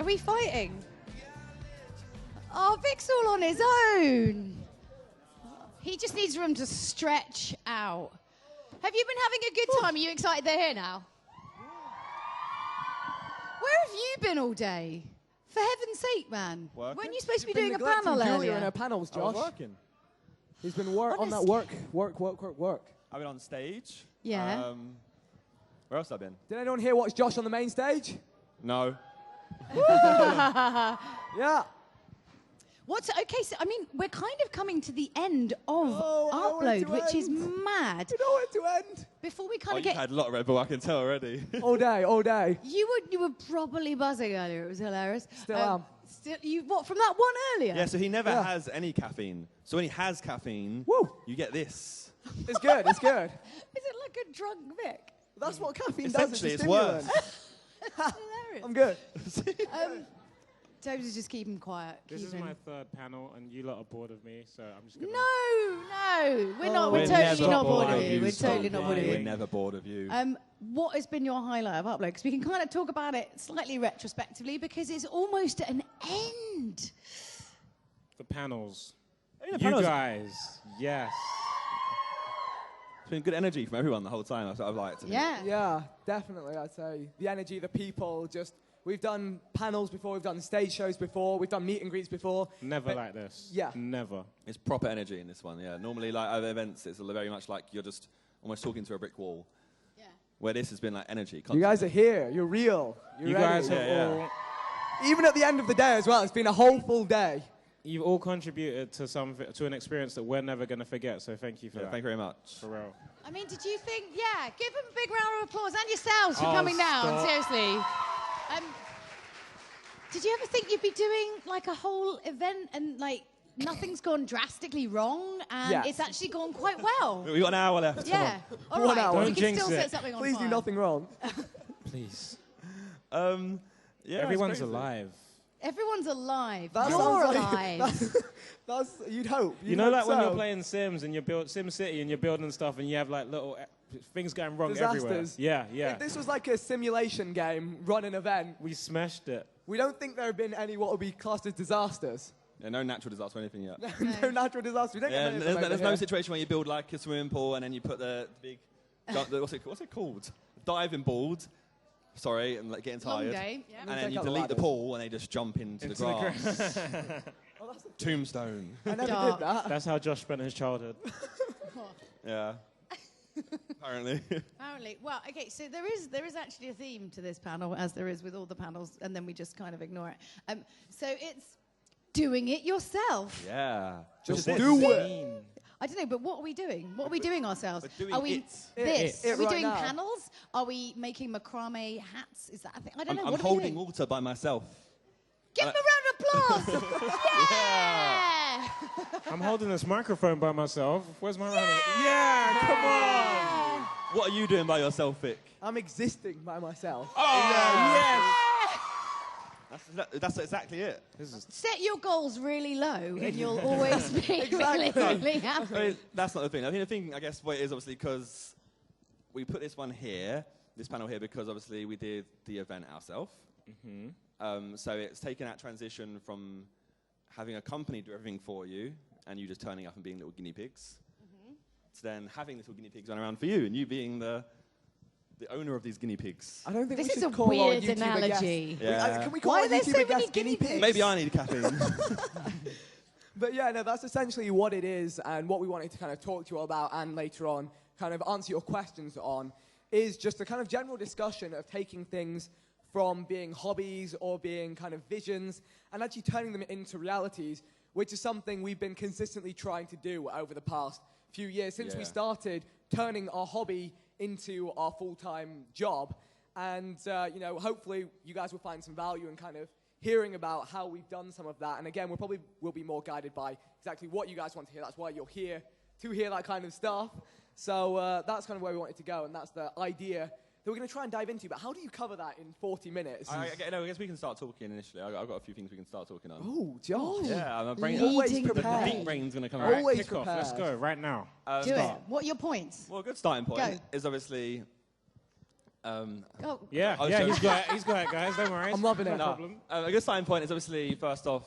we fighting? Oh, Vik's all on his own. He just needs room to stretch out. Have you been having a good time? Are you excited they're here now? Where have you been all day? For heaven's sake, man. Working. Weren't you supposed to be doing a panel Julia earlier? in her panels, Josh. I was working. He's been on that work. I've been on stage. Yeah. Where else have I been? Did anyone here watch Josh on the main stage? No. Yeah. Okay, so, I mean, we're kind of coming to the end of I want it Upload, to which is end. mad. You don't want it to end. Before we kind Oh, of you get... had a lot of Red Bull, I can tell already. All day. You were probably buzzing earlier. It was hilarious. Still am. What, from that one earlier? Yeah, so he never has any caffeine. So when he has caffeine, you get this. It's good. Is it like a drunk Vic? That's what caffeine does. Essentially, it's worse. Hilarious. I'm good. Tobes is just keeping quiet. This is my third panel, and you lot are bored of me, so I'm just gonna... No, we're not. We're We're totally never not bored bored of of you. you, We're totally not bored of We're you. never bored of you. What has been your highlight of Upload? Because we can kind of talk about it slightly retrospectively because it's almost at an end. The panels. Hey, the You panels- guys, yes. It's been good energy from everyone the whole time. That's what I've liked. Yeah. Yeah, definitely, I'd say. The energy, the people, we've done panels before, we've done stage shows before, we've done meet and greets before. Never like this. Yeah. Never. It's proper energy in this one, yeah. Normally, like other events, it's very much like you're just almost talking to a brick wall. Yeah. Where this has been like energy. You guys are here, you're real. You're You ready. guys have all... Even at the end of the day as well, it's been a whole full day. You've all contributed to an experience that we're never going to forget, so thank you for that. Thank you very much. For real. I mean, did you think, give them a big round of applause and yourselves for coming down, stop. seriously. Did you ever think you'd be doing like a whole event and like nothing's gone drastically wrong and it's actually gone quite well? We've got an hour left. Yeah. All 1 right. hour. We Don't can jinx still it. set something on Please fire. do nothing wrong. Please. Yeah, Everyone's it's crazy. alive. Everyone's alive. That You're sounds like- alive. That's you'd hope. You know, like when you're playing Sims and you're Sim City and you're building stuff and you have like little things going wrong everywhere. Disasters. Yeah. If this was like a simulation game, run an event, We smashed it. we don't think there have been any what would be classed as disasters. Yeah, no natural disaster or anything yet. No natural disasters. We don't Yeah, get many of them over there's no here. situation where you build like a swimming pool and then you put the big, what's it called? Diving board. Sorry, and like getting Long tired. day. Yeah. And then Take you out the delete the ladders. pool and they just jump into the grass. Tombstone. I never Dark. did that. That's how Josh spent his childhood. Yeah. Apparently. Apparently. Well, okay, so there is actually a theme to this panel, as there is with all the panels, and then we just kind of ignore it. So it's doing it yourself. Yeah. Just Which is do this. it. I don't know, but what are we doing? What are we doing ourselves? We're doing are we it. this? It Are we right doing now. panels? Are we making macrame hats? Is that a thing? I don't know. I'm What are we holding doing? water by myself. Give him a round of applause! Yeah! I'm holding this microphone by myself. Where's my round of... Yeah, come on! What are you doing by yourself, Vic? I'm existing by myself. That's exactly it. Set your goals really low, and you'll always be really, really happy. I mean, that's not the thing. I think the thing, I guess, what it is obviously because we put this one here, this panel here, because obviously we did the event ourselves. So it's taken that transition from having a company do everything for you and you just turning up and being little guinea pigs to then having little guinea pigs run around for you and you being the owner of these guinea pigs. I don't think This we is should a call our weird YouTuber analogy. guests- Yeah. Can we call Why our are there YouTuber so many guests guinea pigs? Maybe I need caffeine. But yeah, no, that's essentially what it is and what we wanted to kind of talk to you all about and later on kind of answer your questions on is just a kind of general discussion of taking things from being hobbies or being kind of visions and actually turning them into realities, which is something we've been consistently trying to do over the past few years since we started turning our hobby into our full-time job. And, you know, hopefully you guys will find some value in kind of hearing about how we've done some of that. And again, we'll probably will be more guided by exactly what you guys want to hear. That's why you're here, to hear that kind of stuff. So that's kind of where we wanted to go, and that's the idea that we're going to try and dive into. But how do you cover that in 40 minutes? I guess we can start talking initially. I've got a few things we can start talking on. Oh, Josh. Yeah, my brain. Always Leading prepared. The deep brain's going to come Right, out. Always kick off. Let's prepared. go right now. Do it. What are your points? Well, a good starting point Go. is obviously Oh, Yeah, Oh, yeah, sure. he's got it, guys. Don't worry. I'm loving it. No problem. A good starting point is obviously, first off,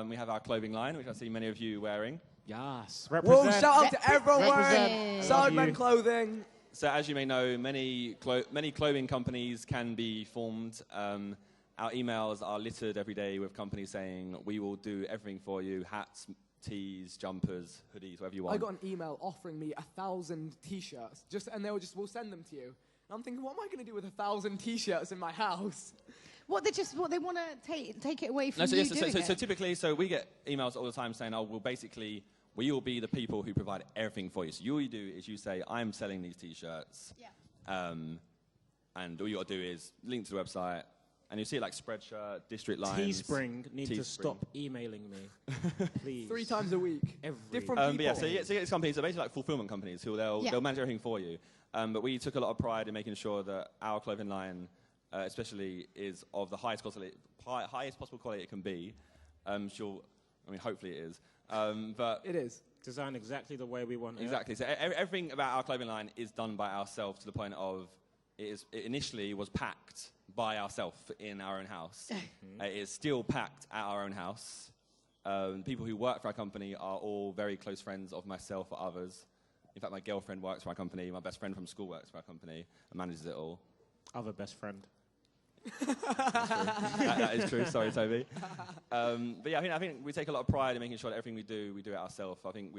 we have our clothing line, which I see many of you wearing. Yes. Whoa, Represent. shout out to everyone Represent. wearing Love Sidemen you. clothing. So as you may know, many clothing companies can be formed. Our emails are littered every day with companies saying, we will do everything for you, hats, tees, jumpers, hoodies, whatever you want. I got an email offering me 1,000 T-shirts, and they were just, we'll send them to you. And I'm thinking, what am I going to do with 1,000 T-shirts in my house? what they want to take it away from No, so, you yes, doing it. so typically, we get emails all the time saying, oh, we will be the people who provide everything for you. So all you do is you say, I'm selling these T-shirts. Yeah. And all you got to do is link to the website, and you see it like Spreadshirt, District Lines. Teespring need to stop emailing me, please. 3 times a week. Every. Different But people. yeah, so you get these companies, they're basically like fulfillment companies who they'll manage everything for you. But we took a lot of pride in making sure that our clothing line, especially, is of the highest possible quality it can be. Hopefully it is. But It is. Designed exactly the way we want it. exactly. So everything about our clothing line is done by ourselves to the point of it initially was packed by ourselves in our own house. It is still packed at our own house. People who work for our company are all very close friends of myself or others. In fact, my girlfriend works for our company. My best friend from school works for our company and manages it all. Other best friend. That is true. Sorry, Toby. But yeah, I think we take a lot of pride in making sure that everything we do it ourselves. I think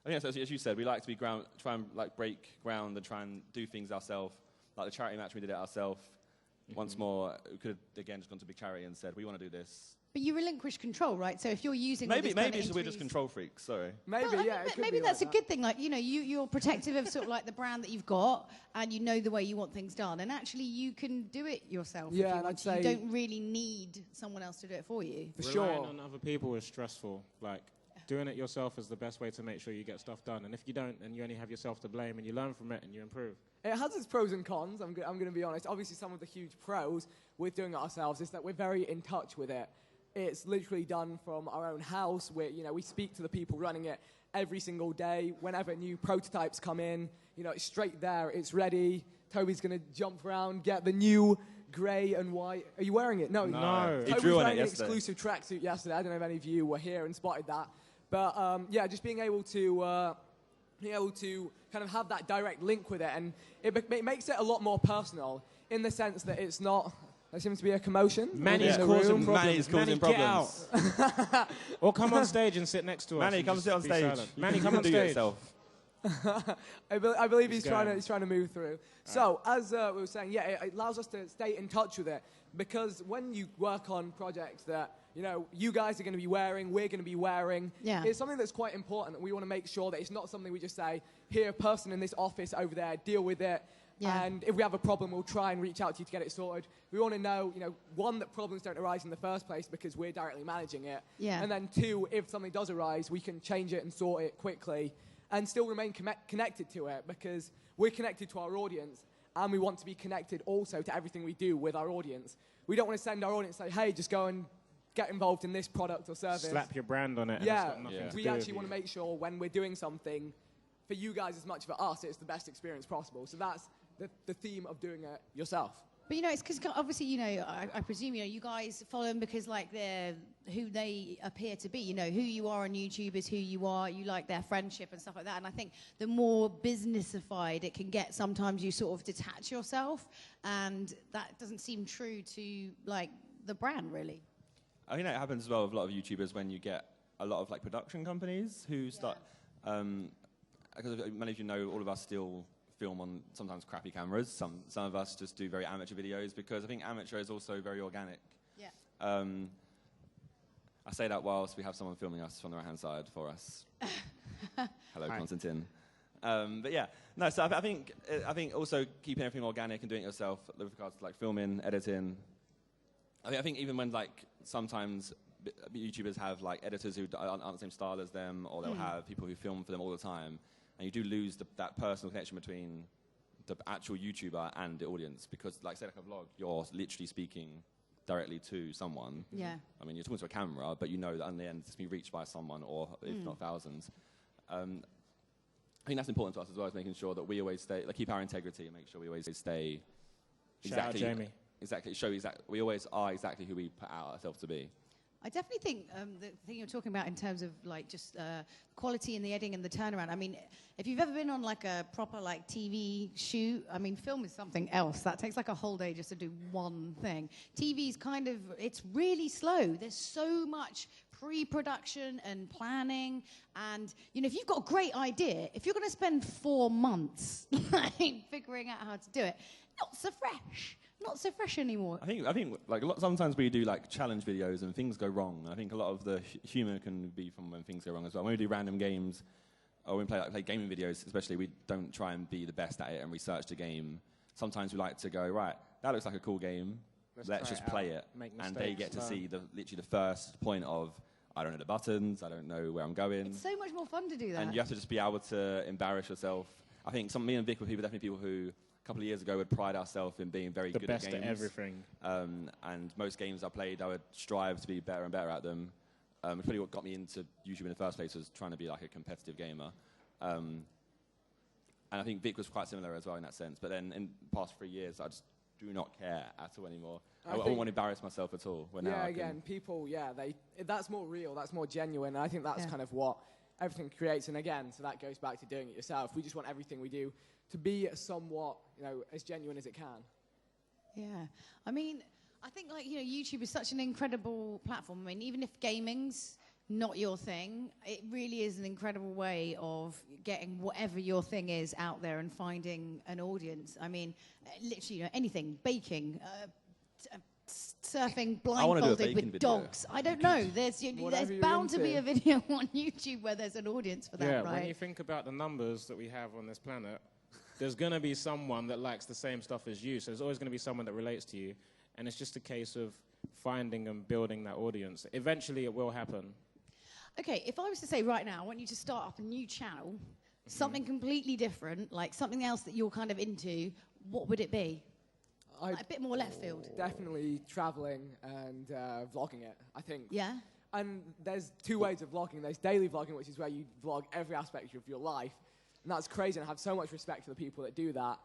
as you said, we like to try and like break ground and try and do things ourselves. Like the charity match, we did it ourselves. Once more, we could have again just gone to big charity and said, we want to do this. But you relinquish control, right? So if you're using all Maybe these kind of we're just interviews- control freaks. Sorry. Maybe, Well, I yeah. think it could maybe be that's like a good thing. Like, you're protective of sort of like the brand that you've got, and you know the way you want things done. And actually, you can do it yourself. Yeah, if you and want I'd to. say- You don't really need someone else to do it for you. For Relying sure. on other people is stressful. Like, doing it yourself is the best way to make sure you get stuff done. And if you don't, then you only have yourself to blame, and you learn from it and you improve. It has its pros and cons, I'm going to be honest. Obviously, some of the huge pros with doing it ourselves is that we're very in touch with it. It's literally done from our own house. We speak to the people running it every single day. Whenever new prototypes come in, it's straight there. It's ready. Toby's going to jump around, get the new grey and white. Are you wearing it? No. No. He Toby drew was on it wearing an yesterday. exclusive tracksuit yesterday. I don't know if any of you were here and spotted that. But, just being able to kind of have that direct link with it. And it makes it a lot more personal in the sense that it's not... There seems to be a commotion. Manny's in the causing room. problems. Manny's causing Manny, problems. get out. Or come on stage and sit next to us. Manny, and come just sit on be stage. silent. Manny, You come can on do stage. yourself. I believe he's going. trying to move through. So, as we were saying, it allows us to stay in touch with it, because when you work on projects that, you guys are going to be wearing, we're going to be wearing, Yeah. it's something that's quite important, that we want to make sure that it's not something we just say, here, person in this office over there, deal with it. Yeah. And if we have a problem, we'll try and reach out to you to get it sorted. We want to know, one, that problems don't arise in the first place because we're directly managing it. Yeah. And then 2, if something does arise, we can change it and sort it quickly and still remain connected to it, because we're connected to our audience and we want to be connected also to everything we do with our audience. We don't want to send our audience and say, hey, just go and get involved in this product or service. Slap your brand on it. And Yeah, it's got nothing to we do actually with want to you. make sure when we're doing something, for you guys as much for us, it's the best experience possible. So that's the theme of doing it yourself. But it's because obviously I presume you guys follow them because like they're who they appear to be. Who you are on YouTube is who you are. You like their friendship and stuff like that. And I think the more businessified it can get, sometimes you sort of detach yourself, and that doesn't seem true to like the brand really. I think that happens as well with a lot of YouTubers when you get a lot of like production companies who start. Because many of you know, all of us still film on sometimes crappy cameras. Some of us just do very amateur videos, because I think amateur is also very organic. Yeah. I say that whilst we have someone filming us from the right-hand side for us. Hello, Hi. Constantine. But yeah, no. So I think also keeping everything organic and doing it yourself with regards to like filming, editing. I think even when like sometimes YouTubers have like editors who aren't the same style as them, or they'll have people who film for them all the time, and you do lose that personal connection between the actual YouTuber and the audience, because like say like a vlog, you're literally speaking directly to someone. Yeah. I mean, you're talking to a camera, but you know that in the end it's going to be reached by someone, or if not thousands. I think that's important to us as well, is making sure that we always keep our integrity and make sure we always stay Shout out Jamie. Exactly. We always are exactly who we put out ourselves to be. I definitely think the thing you're talking about in terms of like just quality in the editing and the turnaround. I mean, if you've ever been on like a proper like TV shoot, I mean, film is something else. That takes like a whole day just to do one thing. TV's kind of, it's really slow. There's so much pre-production and planning, and you know, if you've got a great idea, if you're going to spend 4 months like, figuring out how to do it, not so fresh anymore. I think like sometimes we do like challenge videos and things go wrong. I think a lot of the humor can be from when things go wrong as well. When we do random games, or when we play gaming videos, especially, we don't try and be the best at it and research the game. Sometimes we like to go, right, that looks like a cool game. Let's just play it. And they get to see literally the first point of, I don't know the buttons, I don't know where I'm going. It's so much more fun to do that. And you have to just be able to embarrass yourself. I think me and Vic were definitely people who a couple of years ago would pride ourselves in being very good at games. The best at everything. And most games I played, I would strive to be better and better at them. It's probably what got me into YouTube in the first place, was trying to be like a competitive gamer. And I think Vic was quite similar as well in that sense. But then in the past 3 years, I just do not care at all anymore. I don't want to embarrass myself at all. People, that's more real, that's more genuine. And I think that's kind of what everything creates. And again, so that goes back to doing it yourself. We just want everything we do to be somewhat, as genuine as it can. Yeah. I mean, I think, like, YouTube is such an incredible platform. I mean, even if gaming's not your thing, it really is an incredible way of getting whatever your thing is out there and finding an audience. I mean, literally, anything, baking, surfing blindfolded with dogs. I don't know. There's bound to be a video on YouTube where there's an audience for that, right? When you think about the numbers that we have on this planet, there's going to be someone that likes the same stuff as you. So there's always going to be someone that relates to you. And it's just a case of finding and building that audience. Eventually, it will happen. Okay, if I was to say right now, I want you to start up a new channel, something completely different, like something else that you're kind of into, what would it be? Like a bit more left field. Definitely traveling and vlogging it, I think. Yeah? And there's 2 ways of vlogging. There's daily vlogging, which is where you vlog every aspect of your life. And that's crazy, and I have so much respect for the people that do that.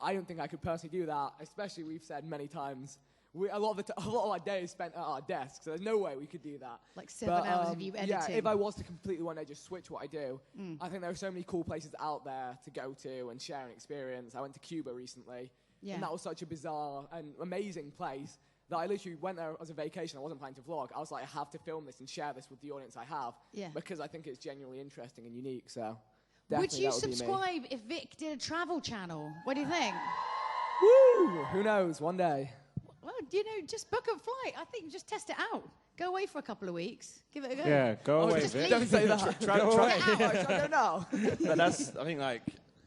I don't think I could personally do that, especially, we've said many times, a lot of our day is spent at our desk, so there's no way we could do that. Like 7 hours of you editing. Yeah, if I was to completely one day just switch what I do, I think there are so many cool places out there to go to and share an experience. I went to Cuba recently, and that was such a bizarre and amazing place that I literally went there as a vacation. I wasn't planning to vlog. I was like, I have to film this and share this with the audience I have, because I think it's genuinely interesting and unique. So, would you subscribe if Vic did a travel channel? What do you think? Woo! Who knows? One day. Well, just book a flight. I think just test it out. Go away for a couple of weeks. Give it a go. Yeah, go away, Vic. Don't say that. Go away. I don't know. But I think, like,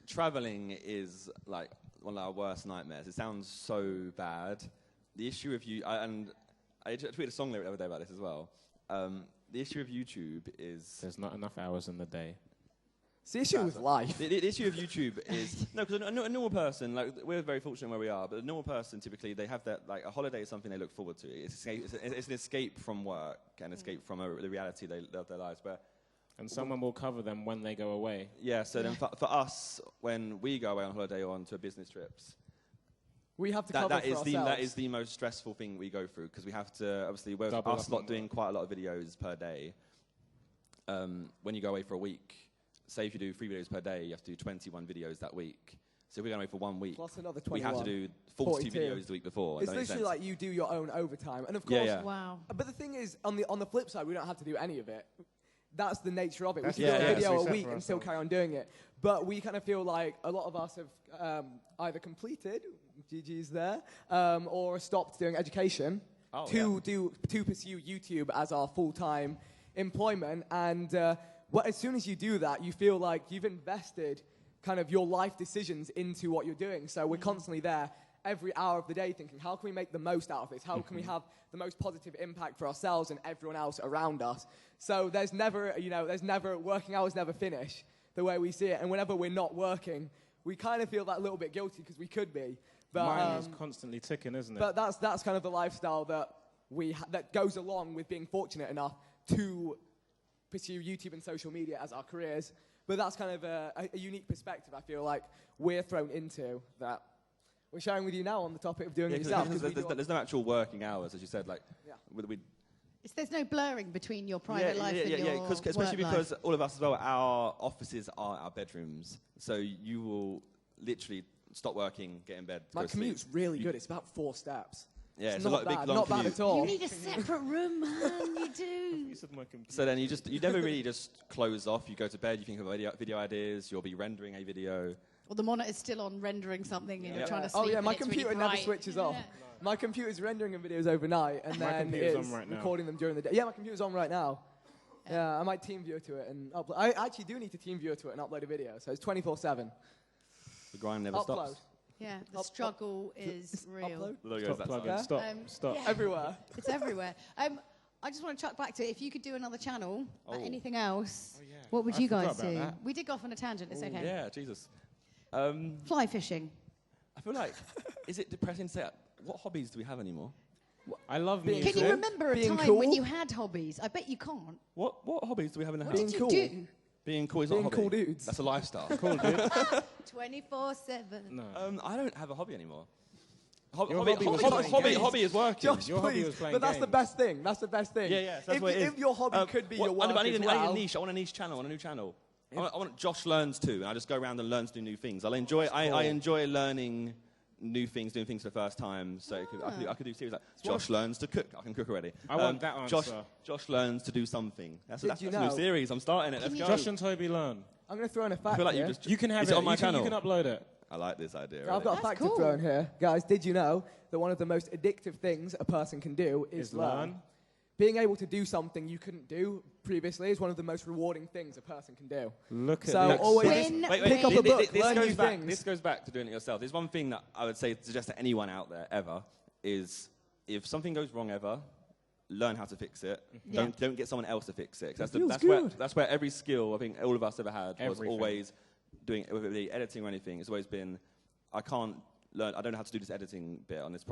traveling is, like, one of our worst nightmares. It sounds so bad. The issue of and I tweeted a song lyric the other day about this as well. The issue of YouTube is... There's not enough hours in the day. It's the issue with life. The issue of YouTube is... No, because a normal person, like, we're very fortunate where we are, but a normal person, typically, they have that, like, a holiday is something they look forward to. It's an escape from work and escape from the reality of their lives. And someone will cover them when they go away. Yeah, so then for us, when we go away on holiday or onto business trips... We have to cover for ourselves. That is the most stressful thing we go through, because we have to, obviously, we're doing quite a lot of videos per day. When you go away for a week... Say if you do 3 videos per day, you have to do 21 videos that week. So if we're going away for 1 week, plus another 21, we have to do 42 videos the week before. It's literally like you do your own overtime. And of course, wow. But the thing is, on the flip side, we don't have to do any of it. That's the nature of it. That's we can do a video a week and still carry on doing it. But we kind of feel like a lot of us have either completed, GG's there, or stopped doing education to pursue YouTube as our full-time employment. And as soon as you do that, you feel like you've invested kind of your life decisions into what you're doing. So we're constantly there every hour of the day thinking, how can we make the most out of this? How can we have the most positive impact for ourselves and everyone else around us? So there's never working hours never finish the way we see it. And whenever we're not working, we kind of feel that little bit guilty because we could be. But, mine is constantly ticking, isn't it? But that's kind of the lifestyle that that goes along with being fortunate enough to pursue YouTube and social media as our careers. But that's kind of a unique perspective I feel like we're thrown into, that we're sharing with you now on the topic of doing Yeah, it yourself. there's no actual working hours, as you said. Like, Yeah. There's no blurring between your private life and your work especially life. because all of us as well, our offices are our bedrooms. So you will literally stop working, get in bed, My go to sleep. commute's really good. It's about 4 steps. Yeah, it's not a lot, bad. big, long Not commute. bad at all. You need a separate room, man. You do. So then you never really just close off. You go to bed, you think of video ideas, you'll be rendering a video. Or the monitor's still on rendering something and you're trying to Oh sleep. yeah, and my it's really computer never bright. switches Yeah. off. My computer's rendering videos overnight and My then computer's it's on right now. recording them during the day. Yeah, my computer's on right now. Yeah, I might team viewer to it and upload. I actually do need to team viewer to it and upload a video, so it's 24/7. The grind never Upload. stops. Yeah, the struggle is real. Upload. The logo Stop is that plugging. size. Stop. Stop. yeah. Everywhere. It's everywhere. I just want to chuck back to if you could do another channel, anything else, what would I you forgot guys about do? that. We did go off on a tangent, it's okay. Yeah, Jesus. Fly fishing. I feel like, is it depressing to say, what hobbies do we have anymore? I love Being music. Can you remember a Being time when cool? you had hobbies? I bet you can't. What hobbies do we have in the What house? did Being you cool. do? Being cool is not a Being hobby. cool dudes. That's a lifestyle. Cool, dude. 24/7. No. I don't have a hobby anymore. Your hobby was playing games. Hobby is working. Josh, Your hobby please. was playing But that's the games. best thing. That's the best thing. Yeah, so that's if, what it is. if your hobby could be your work I need as a well. niche. I want a niche channel. I want a new channel. I want Josh Learns too, and I just go around and learn to do new things. I enjoy learning new things, doing things for the first time. So I could do series like Josh Learns to cook. I can cook already. I want that answer. Josh Learns to do something. That's Did a you new know- series. I'm starting it. Let's go. Josh and Toby learn. I'm going to throw in a fact I feel like here. you You can have is it on my channel. You can upload it. I like this idea. I've already. got a That's fact cool. to throw in here. Guys, did you know that one of the most addictive things a person can do is Is learn. Being able to do something you couldn't do previously is one of the most rewarding things a person can do. Look at So this. always Win, pick up a book, This learn goes new back. things. This goes back to doing it yourself. There's one thing that I would say suggest to anyone out there ever is if something goes wrong ever, learn how to fix it. Yeah. Don't get someone else to fix it. 'Cause feels that's good. where every skill I think all of us ever had was Everything. always doing it, whether it be editing or anything. It's always been I can't learn. I don't know how to do this editing bit on this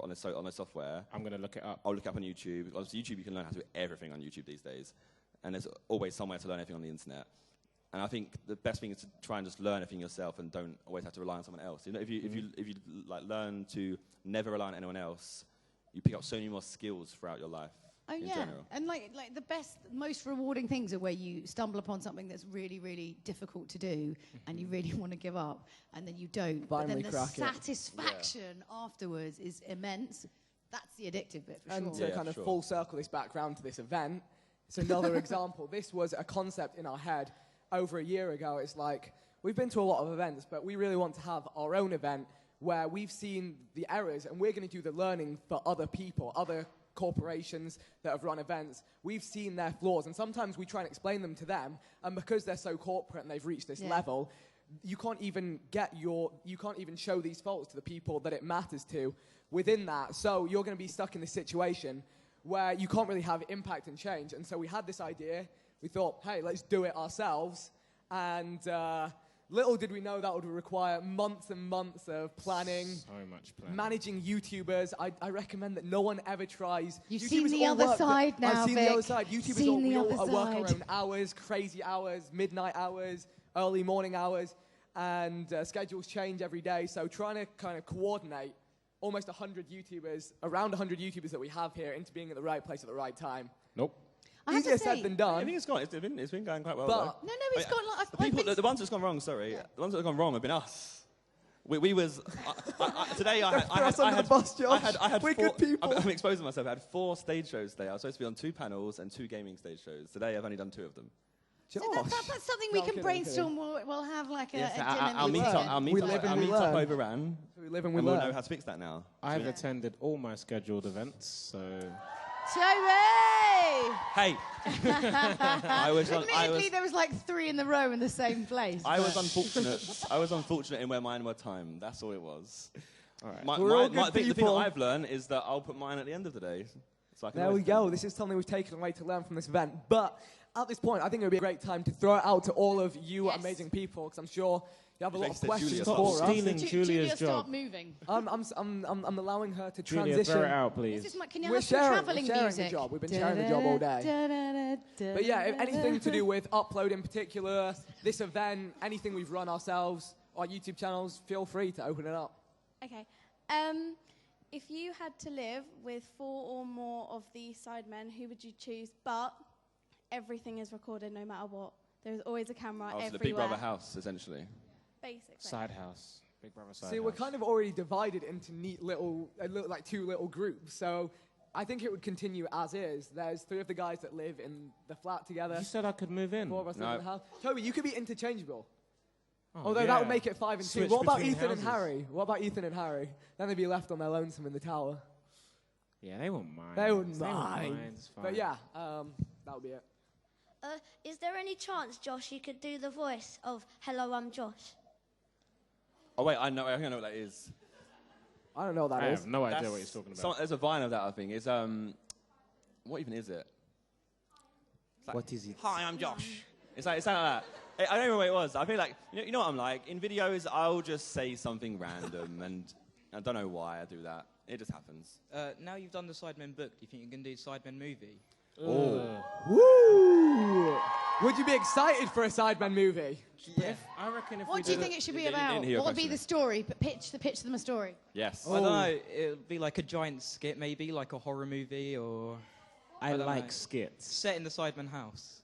software. I'm going to look it up. I'll look up on YouTube. Obviously, YouTube, you can learn how to do everything on YouTube these days. And there's always somewhere to learn everything on the internet. And I think the best thing is to try and just learn everything yourself and don't always have to rely on someone else. You know, if you like learn to never rely on anyone else, you pick up so many more skills throughout your life. Oh in yeah, general. and like the best, most rewarding things are where you stumble upon something that's really, really difficult to do, and you really want to give up, and then you don't. But Finally then the crack it. satisfaction afterwards is immense. That's the addictive bit for And sure. to kind of sure. full circle this back round to this event, it's another example. This was a concept in our head over a year ago. It's like, we've been to a lot of events, but we really want to have our own event where we've seen the errors and we're going to do the learning for other people, other corporations that have run events. We've seen their flaws, and sometimes we try and explain them to them, and because they're so corporate and they've reached this level, you can't even show these faults to the people that it matters to within that. So you're going to be stuck in this situation where you can't really have impact and change. And so we had this idea. We thought, hey, let's do it ourselves. And little did we know that would require months and months of planning, So much planning. managing YouTubers. I recommend that no one ever tries. You've YouTubers seen the all other work side now, I've seen the Vic. other side. YouTubers Seen all, the we all other work our side. own hours, crazy hours, midnight hours, early morning hours, and schedules change every day. So trying to kind of coordinate almost 100 YouTubers, around 100 YouTubers that we have here into being at the right place at the right time. Nope. I have to Easier say, said than I done. think it's been going quite well. But though. No, it's gone like The people, the ones that's gone wrong. Sorry, the ones that have gone wrong have been us. We was today. I Throw us under the bus, Josh. I had We're four, good people. I'm exposing myself. I had 4 stage shows today. I was supposed to be on 2 panels and 2 gaming stage shows. Today I've only done 2 of them. Josh. that's something we No, can kidding, brainstorm. We'll have like a Yes, dinner our meeting. We live and we meet up learn. overran, We live and we and we'll learn. know how to fix that now. I've attended all my scheduled events, so Toby! Hey, Admittedly, there was like 3 in the row in the same place. I was unfortunate. I was unfortunate in where mine were timed. That's all it was. all right. We're all good the thing people. that I've learned is that I'll put mine at the end of the day. So I can There we always- go. This is something we've taken away to learn from this event. But at this point, I think it would be a great time to throw it out to all of you Yes. amazing people, because I'm sure you have a lot of Thanks to questions Julia. for Stop us. stealing Julia's Julia, job. start moving. I'm allowing her to Julia, transition. throw it out, This please. is my, can you We're have some sharing travelling the music? job. We've been sharing the job all day. But yeah, if anything to do with Upload in particular, this event, anything we've run ourselves, our YouTube channels, feel free to open it up. Okay. If you had to live with 4 or more of the sidemen, who would you choose? But everything is recorded no matter what. There's always a camera everywhere. So the Big Brother house, essentially. Basically. Side house. Big Brother side See, house. we're kind of already divided into neat little, like 2 little groups. So I think it would continue as is. There's 3 of the guys that live in the flat together. You said I could move in. 4 of us live No. in the house. Toby, you could be interchangeable. Oh, Although that would make it 5 and 2. Switch What about between Ethan and houses. Harry? What about Ethan and Harry? Then they'd be left on their lonesome in the tower. Yeah, they wouldn't mind. They wouldn't mind. It's fine. But yeah, that would be it. Is there any chance, Josh, you could do the voice of "Hello, I'm Josh"? Oh wait, I think I know what that is. I don't know what that I is. have no idea what he's talking about. There's a vine of that, I think. It's what even is it? Like, What is it? Hi, I'm Josh. It's like that. I don't remember what it was. I feel like you know what I'm like. In videos, I'll just say something random, and I don't know why I do that. It just happens. Now you've done the Sidemen book, do you think you can do Sidemen movie? Oh. Woo! Would you be excited for a Sidemen movie? Yeah. I reckon if we What do you did think it should be didn't about? hear your What would be question. the story? But pitch them a story. Yes. I don't know, it'll be like a giant skit maybe, like a horror movie, or I don't like know. skits. set in the Sidemen house.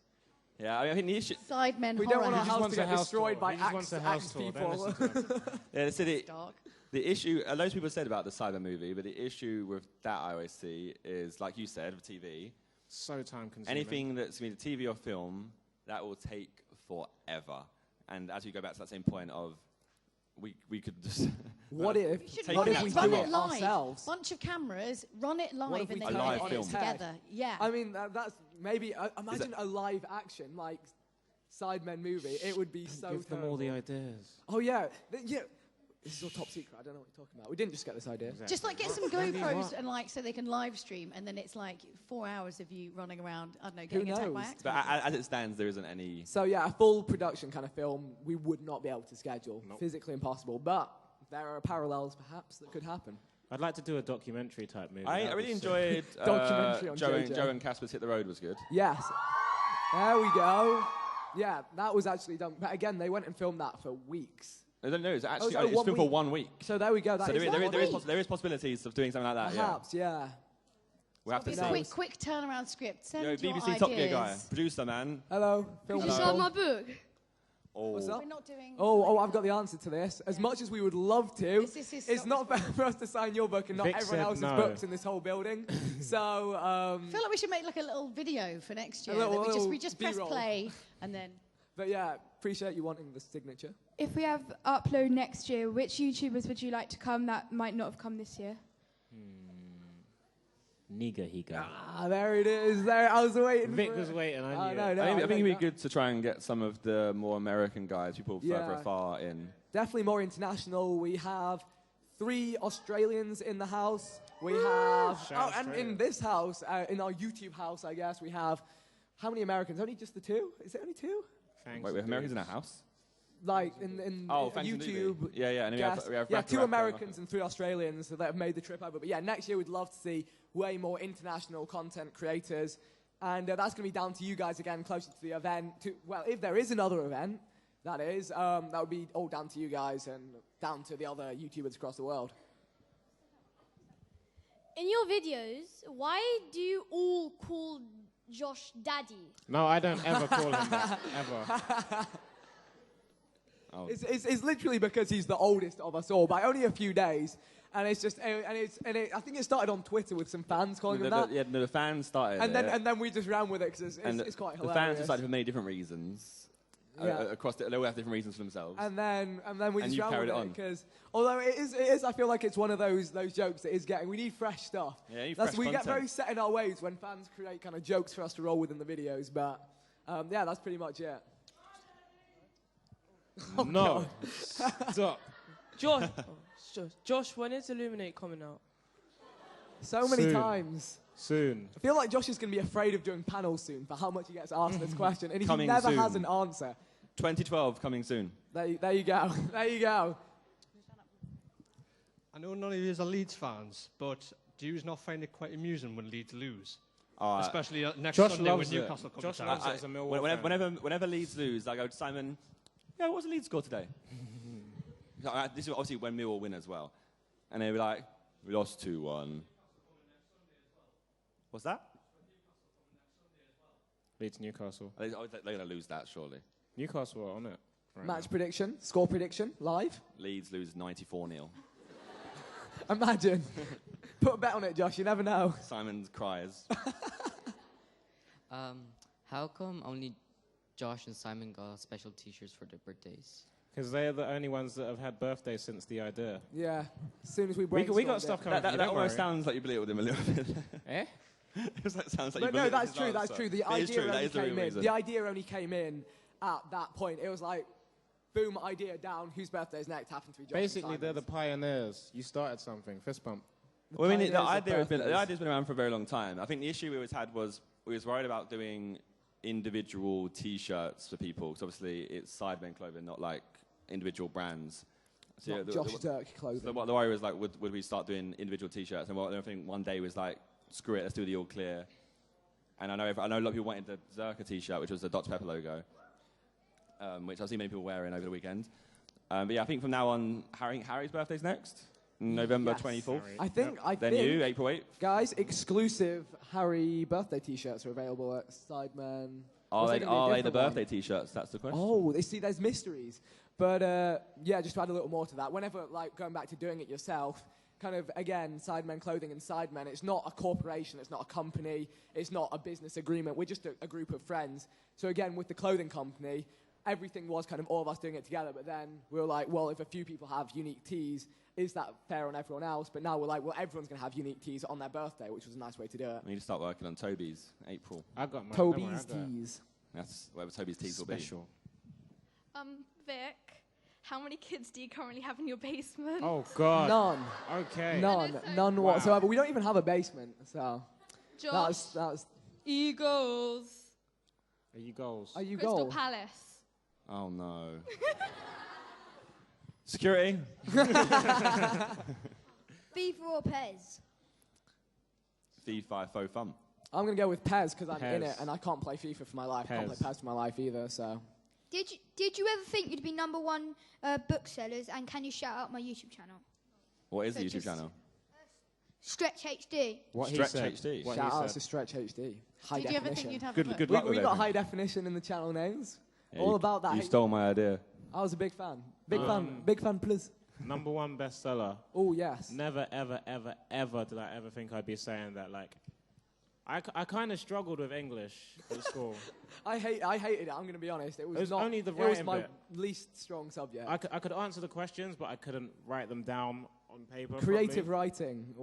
Yeah, I mean the issue. Sidemen We horror. don't want our just house wants to a get house destroyed tour. by He just wants axe a house axe tour. Don't people. listen to him. Yeah, so Dark. the issue. Loads of people said about the cyber movie, but the issue with that I always see is, like you said, with TV. So time consuming. Anything that's going to be TV or film, that will take forever. And as you go back to that same point of, we could just. What if? We should Take run it it, out run to it the live. ourselves? Bunch of cameras, run it if live, we and then turn it edit on it its head? together. Yeah. I mean, that's maybe. Imagine a live action like Sidemen movie. It would be so. Give them all the terrible. ideas. Oh yeah, yeah. This is all top secret. I don't know what you're talking about. We didn't just get this idea. Exactly. Just like get some Maybe GoPros what? and like so they can live stream, and then it's like 4 hours of you running around. I don't know, Who getting attacked by knows? axe. But as it stands, there isn't any. So yeah, a full production kind of film we would not be able to schedule. Nope. Physically impossible. But there are parallels perhaps that could happen. I'd like to do a documentary type movie. I That'd really be sick. enjoyed Documentary on Joe JJ. and Casper's Hit the Road was good. Yes. There we go. Yeah, that was actually done. But again, they went and filmed that for weeks. I don't know. It's actually so it's one filmed for week. 1 week. So there we go. That So is there is possibilities of doing something like that. perhaps, yeah. We'll have to It's see. a quick turnaround script. Send You know, your BBC Top Gear guy, ideas. producer man. Hello, film Hello. people. my book. Oh. What's up? We're not doing. Oh, I've got the answer to this. As much as we would love to, This is it's not fair for us to sign your book and not Vic everyone said else's no. books in this whole building. So, I feel like we should make like a little video for next year. little- that we little just press B-roll. play and then. but yeah, appreciate you wanting the signature. If we have upload next year, which YouTubers would you like to come that might not have come this year? Niga Higa. Ah, there it is. There, I was waiting. Vic for was it. waiting. I Oh, knew no, it. no. I think like it'd be that. good to try and get some of the more American guys, people further Yeah. afar in. Definitely more international. We have 3 Australians in the house. We have, Shout and Australia. in this house, in our YouTube house, I guess, we have how many Americans? Only just the 2? Is it only 2? Thanks Wait, we have to Americans in our dudes. house? Like in Oh, thanks to YouTube. Nubi. Yeah, and then Yes. we have yeah, Raka 2 Raka Americans and 3 Australians that have made the trip over. But yeah, next year we'd love to see way more international content creators. And that's going to be down to you guys again, closer to the event. Well, if there is another event, that is, that would be all down to you guys and down to the other YouTubers across the world. In your videos, why do you all call Josh Daddy? No, I don't ever call him that. Ever. Oh. It's literally because he's the oldest of us all by only a few days. And it's just, I think it started on Twitter with some fans calling him that. Yeah, the fans started And it. then we just ran with it because it's quite the hilarious. fans decided for many different reasons. Yeah. Across they all have different reasons for themselves. And then we And just you ran carried with it it on. because although it is, I feel like it's one of those jokes that is getting. We need fresh stuff. Yeah, you need That's, fresh we get content. very set in our ways when fans create kind of jokes for us to roll with in the videos. But yeah, that's pretty much it. No. Stop. Josh, when is Illuminate coming out? So many Soon. times. Soon. I feel like Josh is going to be afraid of doing panels soon for how much he gets asked this question, and he Coming never soon. has an answer. 2012 coming soon. There you go. There you go. I know none of you are Leeds fans, but do you not find it quite amusing when Leeds lose? Uh, Especially next Josh Sunday when loves it. Newcastle come Josh to loves town. it as a Millwall fan. whenever Leeds lose, I go to Simon, yeah, what was the Leeds score today? This is obviously when Millwall win as well. And they'd be like, we lost 2-1. What's that? Leeds Newcastle. They're going to lose that, surely. Newcastle are on it. Right Match now. prediction, score prediction, live. Leeds lose 94-0. Imagine. Put a bet on it, Josh. You never know. Simon cries. How come only Josh and Simon got special T-shirts for their birthdays? Because they're the only ones that have had birthdays since the idea. Yeah. As soon as we We got stuff coming. That almost sounds like you belittled him a little bit. Eh? That sounds like But you no, belittled that's his true. That's answer. true. The It is idea true, that only is the real came in. reason. The idea only came in at that point. It was like, boom, idea down. Whose birthday is next? Happened to be Josh. Basically, they're the pioneers. You started something. Fist bump. Well, I mean, the pioneers of idea's been around for a very long time. I think the issue we always had was we was worried about doing individual T-shirts for people, because obviously it's Sidemen clothing, not like individual brands. So Not Josh Zerkaa clothing. So what the worry was like, would we start doing individual T-shirts? And I think one day was like, screw it, let's do the all clear. And I know a lot of people wanted the Zerkaa T-shirt, which was the Dr Pepper logo, which I've seen many people wearing over the weekend. But yeah, I think from now on, Harry's birthday's next, November 24th. I think. Then you, April 8th. Guys, exclusive Harry birthday T-shirts are available at Sidemen. Are Was they there gonna be a the different birthday one? T-shirts? That's the question. Oh, there's mysteries. But yeah, just to add a little more to that, whenever, like, going back to doing it yourself, kind of, again, Sidemen Clothing and Sidemen, it's not a corporation, it's not a company, it's not a business agreement, we're just a group of friends. So again, with the clothing company, everything was kind of all of us doing it together, but then we were like, well, if a few people have unique tees, is that fair on everyone else? But now we're like, well, everyone's going to have unique tees on their birthday, which was a nice way to do it. We need to start working on Toby's, April. I got mine. Toby's tees. That's whatever Toby's tees will be. Special. Vic, how many kids do you currently have in your basement? Oh, God. None. Okay. None Wow. whatsoever. We don't even have a basement, so Josh, that's Eagles. Are you goals? Are you Crystal goal? Palace. Oh, no. Security? FIFA or Pez? FIFA, faux fun. I'm going to go with Pez because I'm in Pez. it and I can't play FIFA for my life. I can't play Pez. Pez for my life either, so. Did you ever think you'd be #1 booksellers? And can you shout out my YouTube channel? What is the So YouTube just- channel? Stretch HD. What Stretch he said. HD. What Shout he out said. to Stretch HD. High Did you ever definition. think you'd have Good luck we with got everything. high definition in the channel names. Yeah, All you- about that. You stole my idea. I was a big fan. Big fan, please. #1 bestseller. Oh, yes. Never, ever, ever, ever did I ever think I'd be saying that. Like, I kind of struggled with English at school. I hated it, I'm going to be honest. It was was only the It was writing my bit. least strong subject. I could answer the questions, but I couldn't write them down on paper. Creative properly. writing.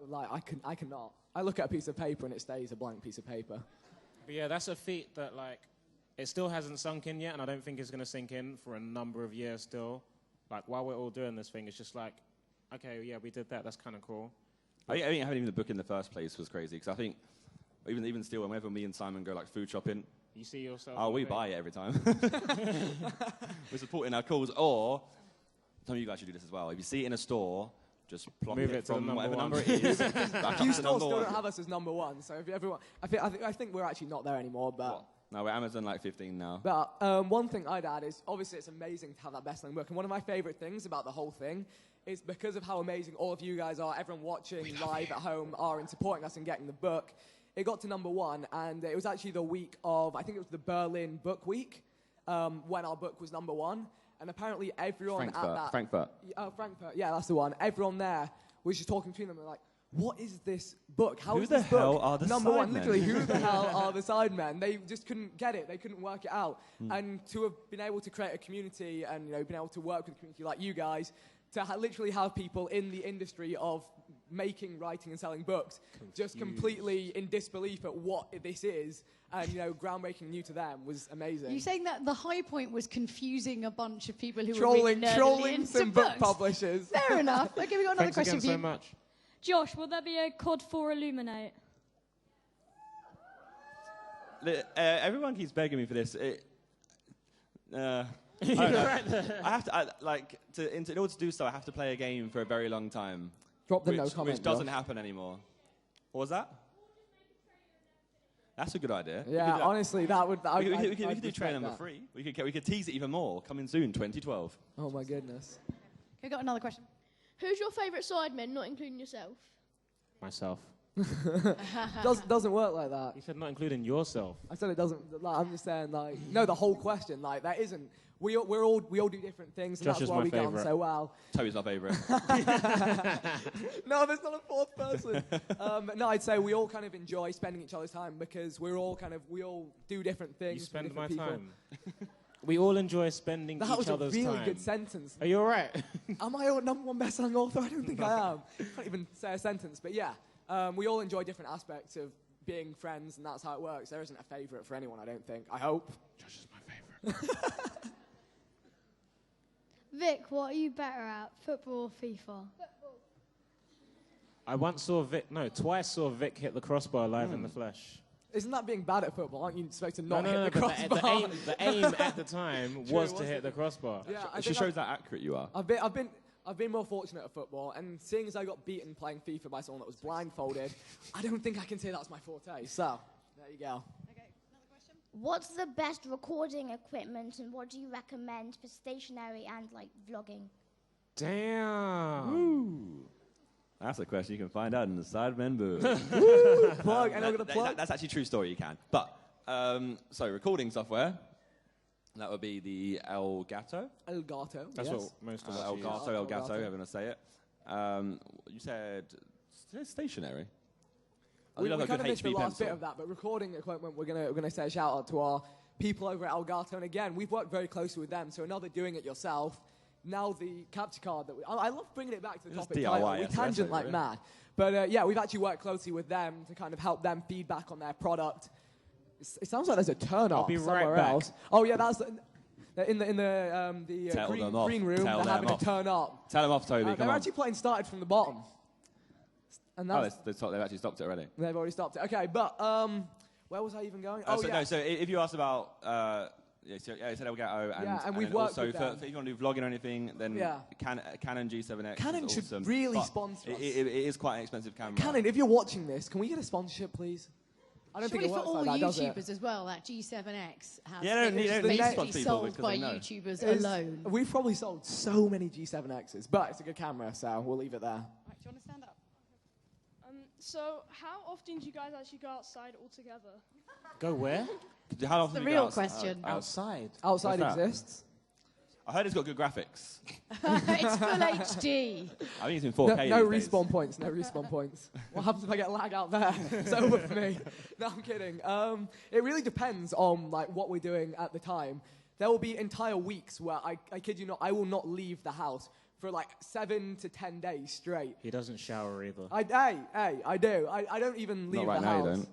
Like, I cannot. I look at a piece of paper and it stays a blank piece of paper. But yeah, that's a feat that, like, it still hasn't sunk in yet, and I don't think it's going to sink in for a number of years still. Like, while we're all doing this thing, it's just like, okay, yeah, we did that. That's kind of cool. I think having even the book in the first place was crazy, because I think even still, whenever me and Simon go like food shopping, You see yourself. oh, in we the buy it every time. We're supporting our cause. Or some of you guys should do this as well. If you see it in a store, just plop Move it it to the from number whatever one. number it is. back A up few to stores number still one. don't have us as #1, so if everyone, I think we're actually not there anymore. But No, we're Amazon like 15 now. one thing I'd add is obviously it's amazing to have that best-selling book, and one of my favorite things about the whole thing is because of how amazing all of you guys are, everyone watching live at home are, and supporting us and getting the book. It got to #1, and it was actually the week of, I think it was the Berlin Book Week, when our book was #1, and apparently everyone at that... Frankfurt. Frankfurt, yeah, that's the one. Everyone there was just talking between them and like, what is this book? How Who is the this book hell are the #1? Sidemen? Literally, who the hell are the Sidemen? They just couldn't get it. They couldn't work it out. And to have been able to create a community and been able to work with a community like you guys, to literally have people in the industry of making, writing, and selling books just completely in disbelief at what this is, and groundbreaking new to them, was amazing. You saying that the high point was confusing a bunch of people who were trolling really nerdily into some book books. publishers. Fair enough. Okay, we got another Thanks question again for you. so much. Josh, will there be a COD 4 Illuminate? Everyone keeps begging me for this. I don't know. I have to, in order to do so, I have to play a game for a very long time. Drop the no comment. Which doesn't Josh. happen anymore. What was that? That's a good idea. Yeah, We could do that. honestly, that would. We could I'd do respect trailer number that. 3. We could tease it even more. Coming soon, 2012. Oh my goodness. We got another question. Who's your favourite sideman, not including yourself? Myself. Doesn't work like that. You said not including yourself. I said it doesn't. Like, I'm just saying, like, no, the whole question, like, that isn't. We all do different things, and Josh that's is why my we get on favourite. so well. Toby's my favourite. No, there's not a fourth person. No, I'd say we all kind of enjoy spending each other's time because we all do different things. You with spend my different people. time. We all enjoy spending That each was a other's really time. good sentence. Are you all right? Am I your number one best-selling author? I don't think I am. I can't even say a sentence. But yeah, we all enjoy different aspects of being friends, and that's how it works. There isn't a favourite for anyone, I don't think. I hope. Josh is my favourite. Vic, what are you better at, football or FIFA? I twice saw Vic hit the crossbar live in the flesh. Isn't that being bad at football? Aren't you supposed to not No, hit the but crossbar? the aim at the time was to hit the crossbar. Yeah, It just shows how accurate you are. I've been more fortunate at football, and seeing as I got beaten playing FIFA by someone that was blindfolded, I don't think I can say that's my forte. So, there you go. What's the best recording equipment, and what do you recommend for stationary and like vlogging? Damn. Ooh. That's a question you can find out in the Sidemen booth. Plug, and I'm going to plug. That's actually a true story, you can. But, so recording software, that would be the Elgato. Elgato, That's yes. what most of us use. Elgato, however you want to say it. You said stationary. We kind of missed the last bit of that, but recording equipment, we're gonna say a shout out to our people over at Elgato, and again, we've worked very closely with them. So another doing it yourself. Now the capture card that I love bringing it back to the topic title. We tangent like mad, but yeah, we've actually worked closely with them to kind of help them feedback on their product. It sounds like there's a turn up somewhere else. Oh yeah, that's in the green room. They're having a turn up. Tell them off, Toby. They're actually playing started from the bottom. And they've actually stopped it already. They've already stopped it. Okay, but where was I even going? So if you asked about, you said Elgato, and we've then worked also with them. if you want to do vlogging or anything, then Canon G7X. Canon is should awesome, really but sponsor us. It is quite an expensive camera. Canon, if you're watching this, can we get a sponsorship, please? I don't Surely think it for works all like that, does YouTubers it? as well, that G7X has don't need to basically sponsor people sold because by they know. YouTubers It's- alone. We've probably sold so many G7Xs, but it's a good camera, so we'll leave it there. Right, do you want to stand up? So, how often do you guys actually go outside all together? Go where? How often the do you real go question. Outside. Outside What's that? exists. I heard it's got good graphics. It's full HD. I think it's in 4K. No these days. respawn points. No respawn points. What happens if I get lag out there? It's over for me. No, I'm kidding. It really depends on like what we're doing at the time. There will be entire weeks where I kid you not, I will not leave the house for like 7 to 10 days straight. He doesn't shower either. I do. I don't even leave Not right the now, house. you don't.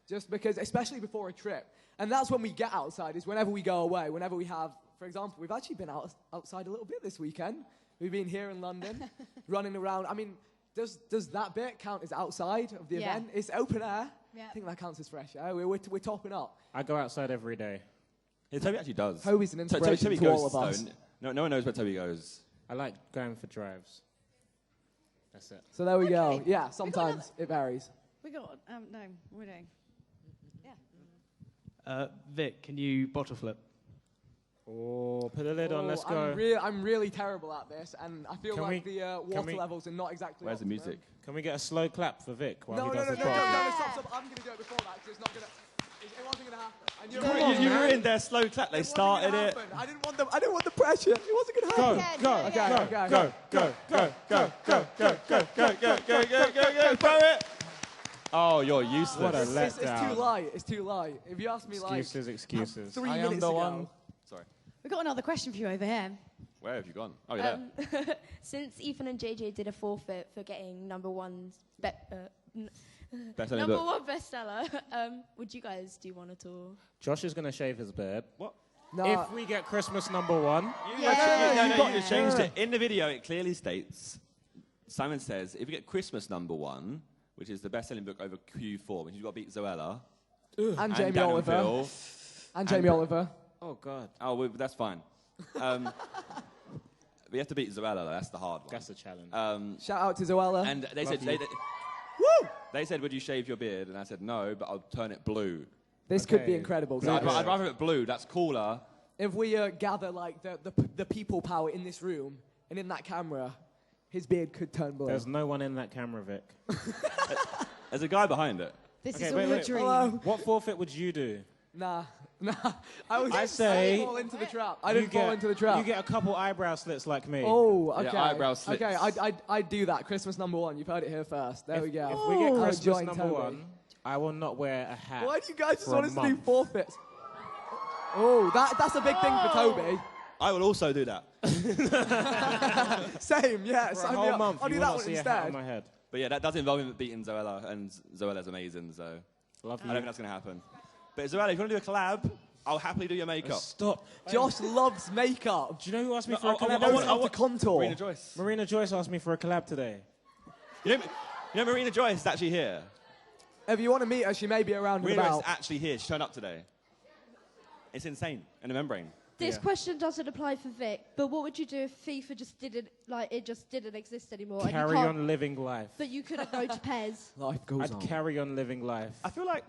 Just because, especially before a trip. And that's when we get outside, is whenever we go away, whenever we have, for example, we've actually been outside a little bit this weekend. We've been here in London, running around. I mean, does that bit count as outside of the event? It's open air. Yeah. I think that counts as fresh air. We're topping up. I go outside every day. Yeah, Toby actually does. Toby's an inspiration Toby to goes all of us. No one knows where Toby goes. I like going for drives. That's it. So there we go. Okay. Yeah, sometimes it varies. We got, no, we're doing. Vic, can you bottle flip? Oh, put the lid on. Let's go. I'm really terrible at this, and I feel like the water levels are not exactly. Where's the optimum. music? Can we get a slow clap for Vic while No, he does the stop. I'm going to do it before that, because it's not going to. It wasn't going to happen. You were in their slow clap. They started it. I didn't want the pressure. It wasn't going to happen. Go. Throw it. Oh, you're useless. What a It's letdown. It's too light. If you ask me, Excuses. 3 I am minutes the ago. one. Sorry. We've got another question for you over here. Where have you gone? Oh, you're there. Since Ethan and JJ did a forfeit for getting number one Best-selling number book. one bestseller, would you guys do one at all? Josh is going to shave his beard. What? No. If we get Christmas number one. You just changed it. In the video, it clearly states, Simon says, if you get Christmas number one, which is the best-selling book over Q4, which you've got to beat Zoella. And Jamie Dan Oliver. Phil, And Jamie Oliver. Oh, God. Oh, well, that's fine. We have to beat Zoella, though. That's the hard one. That's the challenge. Shout out to Zoella. And they said, Woo! they said, would you shave your beard? And I said, no, but I'll turn it blue. This could be incredible. So I'd rather it blue. That's cooler. If we gather like the people power in this room and in that camera, his beard could turn blue. There's no one in that camera, Vic. There's a guy behind it. This Okay, is wait, all a wait. dream. Hello? What forfeit would you do? Nah. I say didn't fall into the trap. I didn't fall into the trap. You get a couple eyebrow slits like me. Oh, okay. Yeah, eyebrow slits. Okay, I'd do that. Christmas number 1. You've heard it here first. There we go. If we get I'll Christmas join number Toby. 1, I will not wear a hat. Why do you guys just for want a us to do month. forfeits? Oh, that's a big thing for Toby. I will also do that. Same, yeah. For a sign me whole up. month, I'll you do will that not one see a hat on instead. my head. But yeah, that does involve him beating Zoella, and Zoella's amazing, so Love I don't think that's going to happen. But Zoella, if you want to do a collab, I'll happily do your makeup. Stop. Josh loves makeup. Do you know who asked me No, for a collab? I want to contour. Marina Joyce. Marina Joyce asked me for a collab today. You know Marina Joyce is actually here. If you want to meet her, she may be around and Marina Joyce about. is actually here. She turned up today. It's insane. In the membrane. This Yeah. question doesn't apply for Vic, but what would you do if FIFA just didn't exist anymore? and you Carry can't- on living life. But you couldn't go to Pez. Life goes I'd on. carry on living life. I feel like...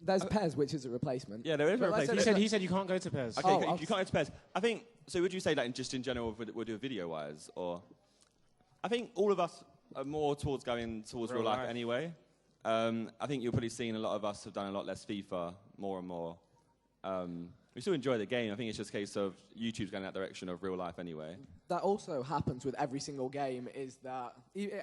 There's Pez, which is a replacement. Yeah, there is a But let's replacement. He said you can't go to Pez. Okay, Oh, you can't go to Pez. I think, so would you say that just in general, would do video-wise? Or I think all of us are more towards going towards real life anyway. I think you're probably seeing a lot of us have done a lot less FIFA, more and more. We still enjoy the game. I think it's just a case of YouTube's going that direction of real life anyway. That also happens with every single game, is that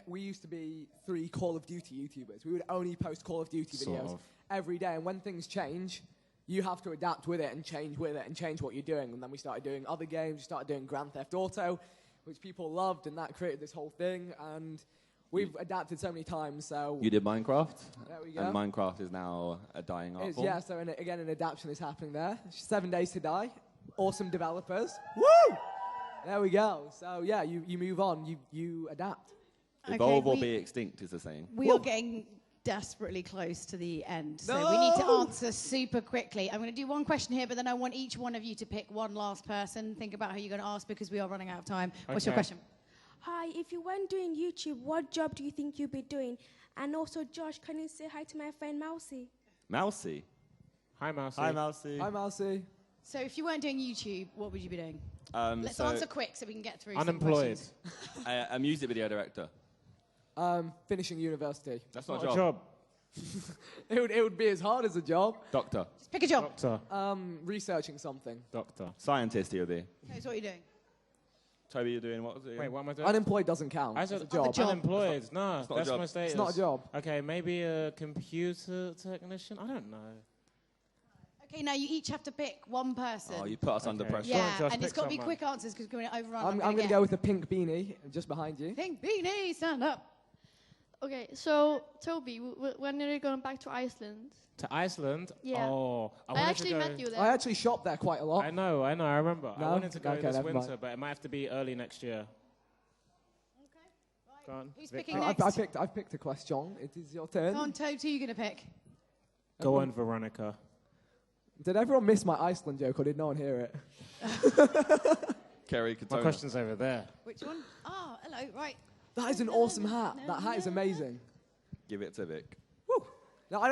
we used to be 3 Call of Duty YouTubers. We would only post Call of Duty Sort videos of. every day, and when things change, you have to adapt with it and change with it and change what you're doing. And then we started doing other games. We started doing Grand Theft Auto, which people loved, and that created this whole thing. And we've adapted so many times, so... You did Minecraft, There we go. and Minecraft is now a dying art form. Yeah, so again, an adaptation is happening there. 7 Days to Die. Awesome developers. Woo! There we go. So, yeah, you move on. You adapt. Evolve or be extinct is the saying. We are getting desperately close to the end, so we need to answer super quickly. I'm going to do one question here, but then I want each one of you to pick one last person. Think about who you're going to ask because we are running out of time. What's your question? Hi, if you weren't doing YouTube, what job do you think you'd be doing? And also, Josh, can you say hi to my friend Mousy? Mousy. Hi, Mousy. Hi, Mousy. Hi, Mousy. So if you weren't doing YouTube, what would you be doing? Let's So- answer quick so we can get through some Unemployed. questions. A music video director. Finishing university. That's not Not a job. It would be as hard as a job. Doctor. Just pick a job. Doctor. Researching something. Doctor. Scientist, you'll be. That's what you're doing. Toby, you're doing what was it? Wait, what am I doing? Unemployed doesn't count. I It's said a job. unemployed. No, not a that's job. my status. It's not a job. Okay, maybe a computer technician? I don't know. Okay, now you each have to pick one person. Oh, you put us under Okay. pressure. Yeah, Josh, and it's pick got to be someone. quick answers because we're going to overrun. I'm going to go with a pink beanie just behind you. Pink beanie, stand up. Okay, so Toby, when are you going back to Iceland? To Iceland? Yeah. Oh, I wanted actually to go. met you there. I actually shopped there quite a lot. I know, I remember. I No? wanted to go Okay, this never winter, mind. but it might have to be early next year. Go on. Who's Vic. picking I next? I've picked a question. It is your turn. Go on, Toad, who are you going to pick? Go on, Veronica. Did everyone miss my Iceland joke, or did no one hear it? Kerry My Katona. question's over there. Which one? Oh, hello, right. That is an awesome hat. That hat is amazing. Give it to Vic. No, I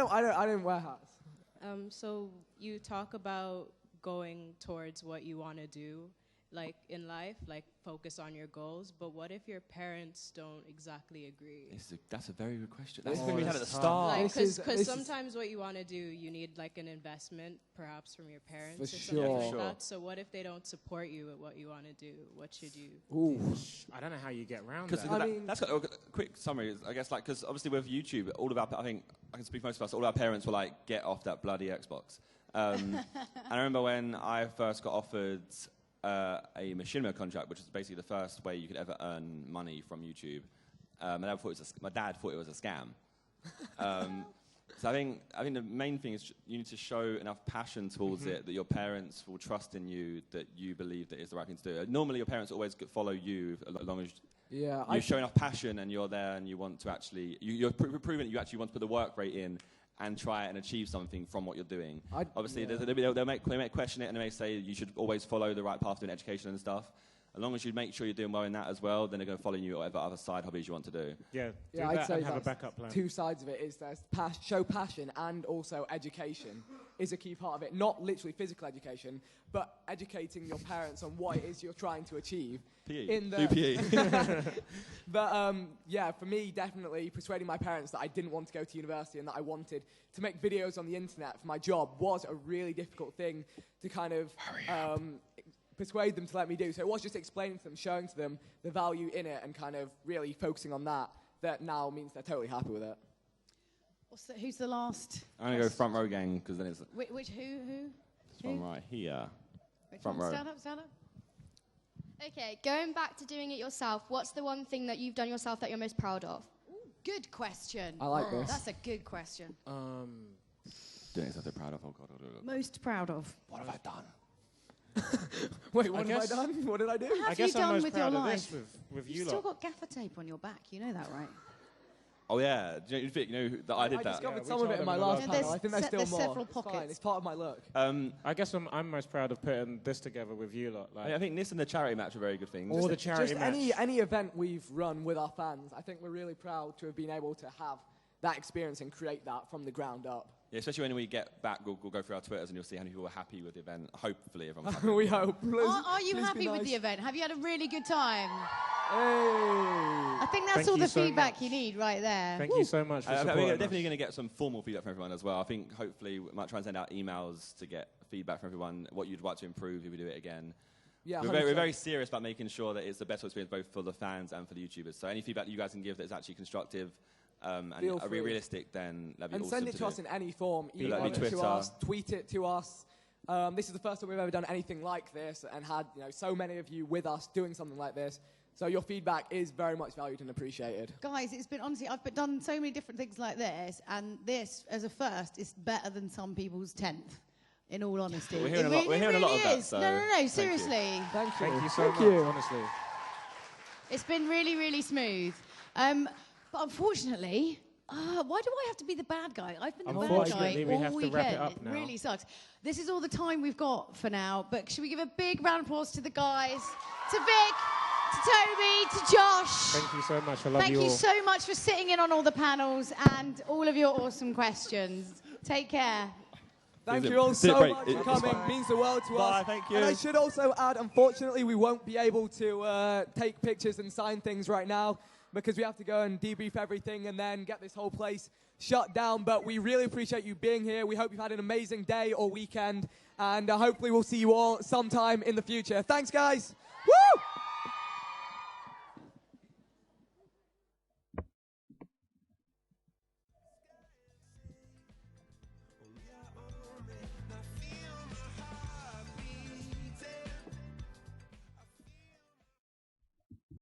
don't wear hats. So you talk about going towards what you want to do, like in life, like focus on your goals. But what if your parents don't exactly agree? That's a very good question. That's Oh, the thing we had at the that's start. Like, This because is- sometimes what you want to do, you need like an investment, perhaps from your parents or For something sure. like Sure. that. So what if they don't support you at what you want to do? What should you? Ooh. I don't know how you get around Because that. that's got a quick summary, I guess. Like, because obviously with YouTube, all of our, I think I can speak for most of us. All our parents were like, "Get off that bloody Xbox." And I remember when I first got offered a machinima contract, which is basically the first way you could ever earn money from YouTube. My dad thought it was a scam. So I think the main thing is you need to show enough passion towards it that your parents will trust in you, that you believe that it's the right thing to do. Normally, your parents always follow you as long as you show enough passion and you're there and you want to actually you're proving that you actually want to put the work rate in and try and achieve something from what you're doing. Obviously, they'll may question it and they may say you should always follow the right path in education and stuff. As long as you make sure you're doing well in that as well, then they're going to follow you at whatever other side hobbies you want to do. Yeah, I'd say and have a that's backup plan. two sides of it. Is there's show passion and also education. is a key part of it. Not literally physical education, but educating your parents on what it is you're trying to achieve. PE. Do PE. But yeah, for me, definitely persuading my parents that I didn't want to go to university and that I wanted to make videos on the internet for my job was a really difficult thing to kind of persuade them to let me do. So it was just explaining to them, showing to them the value in it and kind of really focusing on that now means they're totally happy with it. Who's the last? I'm going to go front row gang because then it's... Which who? From right here. Which front one? row. Stand up. Okay, going back to doing it yourself, what's the one thing that you've done yourself that you're most proud of? Ooh, good question. I like this. That's a good question. Doing something proud of. Oh, God. Most proud of. What have I done? Wait, what have I done? What did I do? What have you I'm done most with proud your of life? this with you You've still lot. got gaffer tape on your back. You know that, right? Oh, yeah. Do you know that I did I that? discovered we some of told it in them my in the last last panel. I think there's still there's more. several It's fine. pockets. It's part of my look. I guess I'm most proud of putting this together with you lot. Like, I think this and the charity match are very good things. Or the charity Just match. any event we've run with our fans, I think we're really proud to have been able to have that experience and create that from the ground up. Yeah, especially when we get back, we'll go through our Twitters and you'll see how many people are happy with the event. Hopefully everyone's happy. We hope. Are you please be happy with nice. the event? Have you had a really good time? Hey. I think that's Thank all you the so feedback much. you need right there. Thank you so much for We're supporting us. definitely going to get some formal feedback from everyone as well. I think hopefully we might try and send out emails to get feedback from everyone, what you'd like to improve if we do it again. Yeah, we're very serious about making sure that it's the best experience both for the fans and for the YouTubers. So any feedback that you guys can give that is actually constructive and are realistic, then that'd be and awesome send it to us in any form. Email it Twitter. to us, tweet it to us. This is the first time we've ever done anything like this and had so many of you with us doing something like this. So your feedback is very much valued and appreciated. Guys, it's been honestly, I've done so many different things like this, and this, as a first, is better than some people's 10th, in all honesty. We're hearing a lot of that, so No, seriously. Thank you. Thank you so much, honestly. It's been really, really smooth. But unfortunately, why do I have to be the bad guy? I've been the bad guy Unfortunately, we all have to weekend. wrap it up now. Really sucks. This is all the time we've got for now, but should we give a big round of applause to the guys, to Vic, to Toby, to Josh. Thank you so much. I love Thank you all. you so much for sitting in on all the panels and all of your awesome questions. Take care. Thank It's you all a so break. much It's for coming. fine. Means the world to Bye, us. thank you. And I should also add, unfortunately, we won't be able to take pictures and sign things right now because we have to go and debrief everything and then get this whole place shut down. But we really appreciate you being here. We hope you've had an amazing day or weekend. And hopefully we'll see you all sometime in the future. Thanks, guys. Woo!